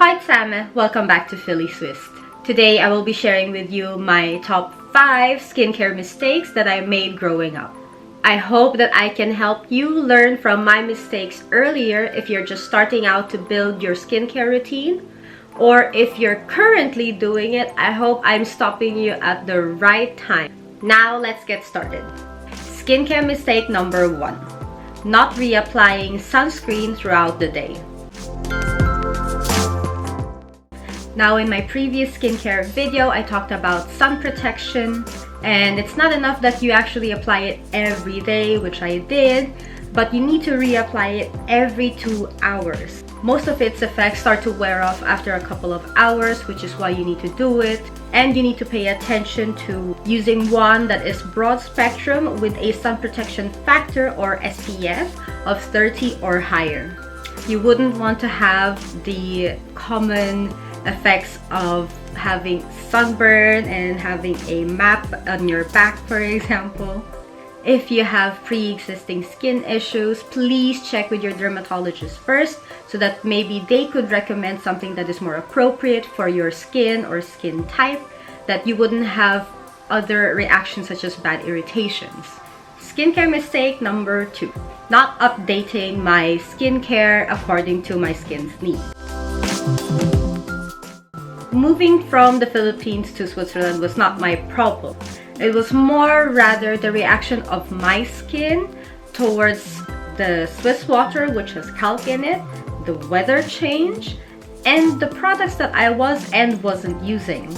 Hi, it's Sam. Welcome back to Philly Swiss. Today I will be sharing with you my top 5 skincare mistakes that I made growing up. I hope that I can help you learn from my mistakes earlier if you're just starting out to build your skincare routine, or if you're currently doing it. I hope I'm stopping you at the right time. Now let's get started. Skincare mistake number 1. Not reapplying sunscreen throughout the day. Now, in my previous skincare video, I talked about sun protection, and it's not enough that you actually apply it every day, which I did, but you need to reapply it every 2 hours. Most of its effects start to wear off after a couple of hours, which is why you need to do it. And you need to pay attention to using one that is broad spectrum with a sun protection factor or SPF of 30 or higher. You wouldn't want to have the common effects of having sunburn and having a map on your back, for example. If you have pre-existing skin issues, please check with your dermatologist first so that maybe they could recommend something that is more appropriate for your skin or skin type, that you wouldn't have other reactions such as bad irritations. Skincare mistake number 2. Not updating my skincare according to my skin's needs. Moving from the Philippines to Switzerland was not my problem. It was more rather the reaction of my skin towards the Swiss water, which has calc in it, the weather change, and the products that I was and wasn't using.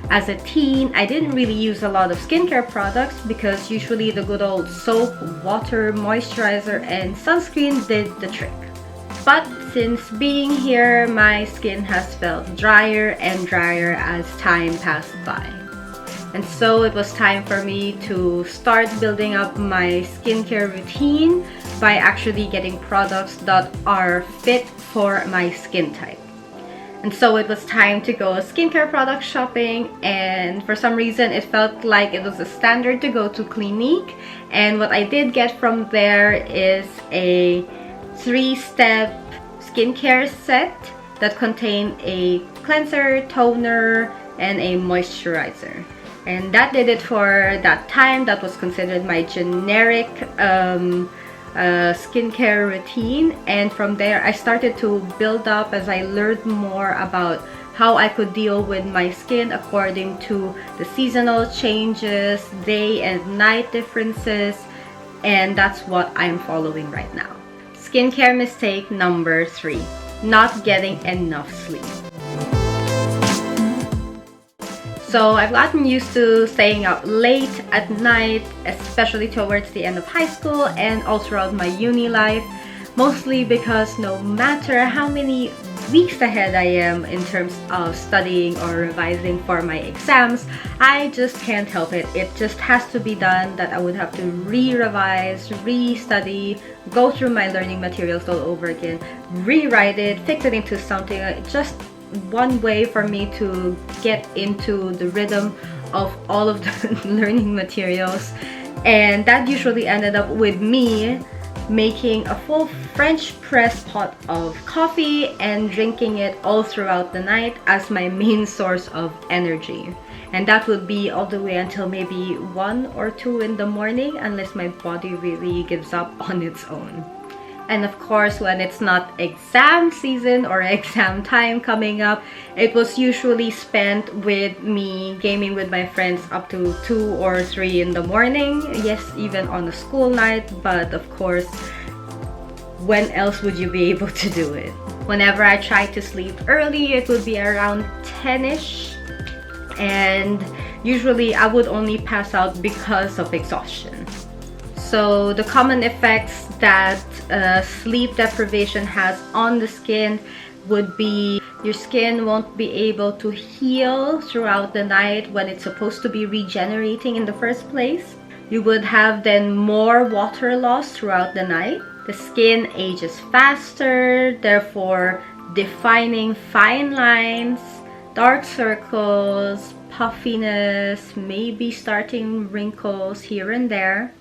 As a teen, I didn't really use a lot of skincare products because usually the good old soap, water, moisturizer, and sunscreen did the trick. But since being here, my skin has felt drier and drier as time passed by. And so it was time for me to start building up my skincare routine by actually getting products that are fit for my skin type. And so it was time to go skincare product shopping, and for some reason it felt like it was a standard to go to Clinique. And what I did get from there is a 3-step skincare set that contained a cleanser, toner, and a moisturizer. And that did it for that time. That was considered my generic skincare routine. And from there I started to build up as I learned more about how I could deal with my skin according to the seasonal changes, day and night differences, and that's what I'm following right now. Skincare mistake number 3. Not getting enough sleep. So I've gotten used to staying up late at night, especially towards the end of high school and all throughout my uni life, mostly because no matter how many weeks ahead I am in terms of studying or revising for my exams, I just can't help it. It just has to be done, that I would have to re-revise, re-study, go through my learning materials all over again, rewrite it, fix it into something. Just one way for me to get into the rhythm of all of the learning materials. And that usually ended up with me making a full French press pot of coffee and drinking it all throughout the night as my main source of energy. And that would be all the way until maybe 1 or 2 in the morning, unless my body really gives up on its own. And of course, when it's not exam season or exam time coming up, it was usually spent with me gaming with my friends up to 2 or 3 in the morning. Yes, even on a school night, but of course, when else would you be able to do it? Whenever I tried to sleep early, it would be around 10ish, and usually I would only pass out because of exhaustion. So the common effects that sleep deprivation has on the skin would be your skin won't be able to heal throughout the night when it's supposed to be regenerating in the first place. You would have then more water loss throughout the night. The skin ages faster, therefore defining fine lines, dark circles, puffiness, maybe starting wrinkles here and there.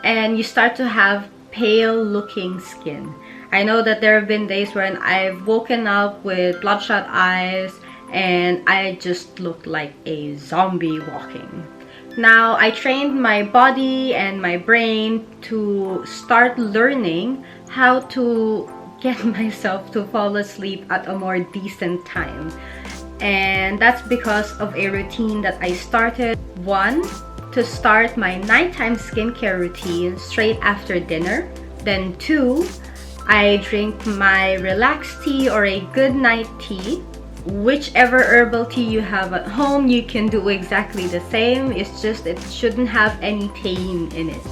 And you start to have pale looking skin. I know that there have been days when I've woken up with bloodshot eyes and I just looked like a zombie walking. Now, I trained my body and my brain to start learning how to get myself to fall asleep at a more decent time. And that's because of a routine that I started. One, to start my nighttime skincare routine straight after dinner. Then two, I drink my relax tea or a good night tea. Whichever herbal tea you have at home, you can do exactly the same. It's just it shouldn't have any thein in it.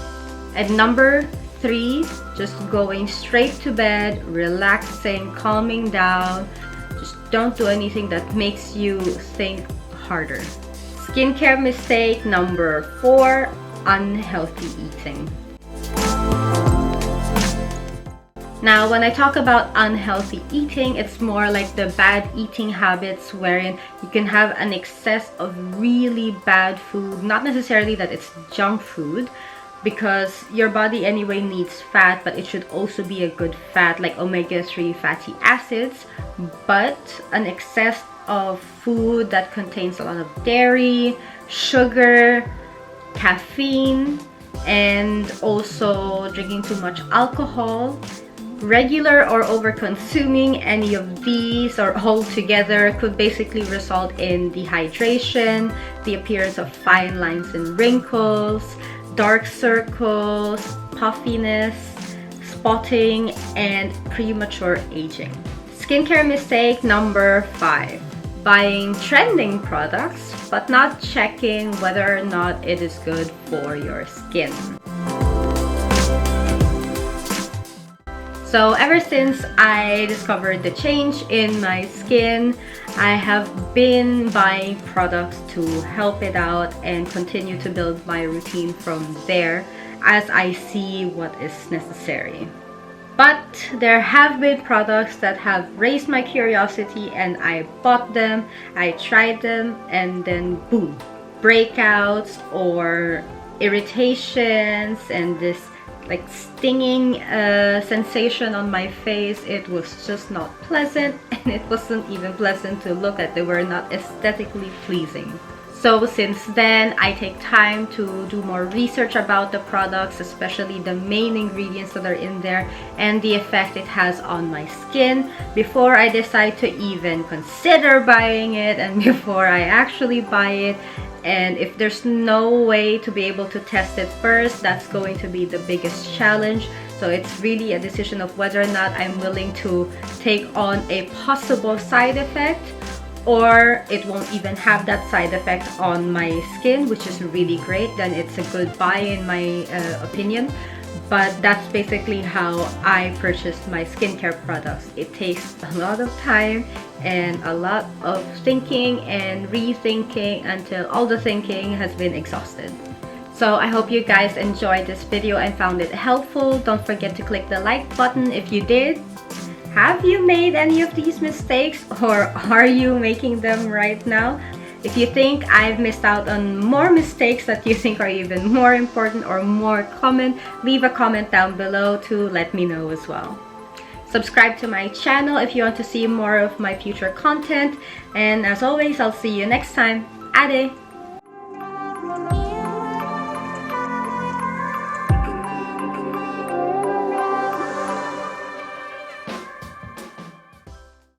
And number three, just going straight to bed, relaxing, calming down. Just don't do anything that makes you think harder. Skincare mistake number four, unhealthy eating. Now, when I talk about unhealthy eating, it's more like the bad eating habits wherein you can have an excess of really bad food. Not necessarily that it's junk food, because your body anyway needs fat, but it should also be a good fat like omega-3 fatty acids. But an excess of food that contains a lot of dairy, sugar, caffeine, and also drinking too much alcohol, regular or over consuming any of these or all together could basically result in dehydration, the appearance of fine lines and wrinkles, dark circles, puffiness, spotting, and premature aging. Skincare mistake number five, buying trending products but not checking whether or not it is good for your skin. So ever since I discovered the change in my skin, I have been buying products to help it out and continue to build my routine from there as I see what is necessary. But there have been products that have raised my curiosity and I bought them, I tried them, and then boom, breakouts or irritations and this like stinging sensation on my face. It was just not pleasant, and it wasn't even pleasant to look at. They were not aesthetically pleasing. So since then, I take time to do more research about the products, especially the main ingredients that are in there and the effect it has on my skin before I decide to even consider buying it and before I actually buy it. And if there's no way to be able to test it first, that's going to be the biggest challenge. So it's really a decision of whether or not I'm willing to take on a possible side effect, or it won't even have that side effect on my skin, which is really great. Then it's a good buy in my opinion. But that's basically how I purchased my skincare products. It takes a lot of time and a lot of thinking and rethinking until all the thinking has been exhausted. So I hope you guys enjoyed this video and found it helpful. Don't forget to click the like button if you did. Have you made any of these mistakes, or are you making them right now? If you think I've missed out on more mistakes that you think are even more important or more common, leave a comment down below to let me know as well. Subscribe to my channel if you want to see more of my future content. And as always, I'll see you next time. Ade!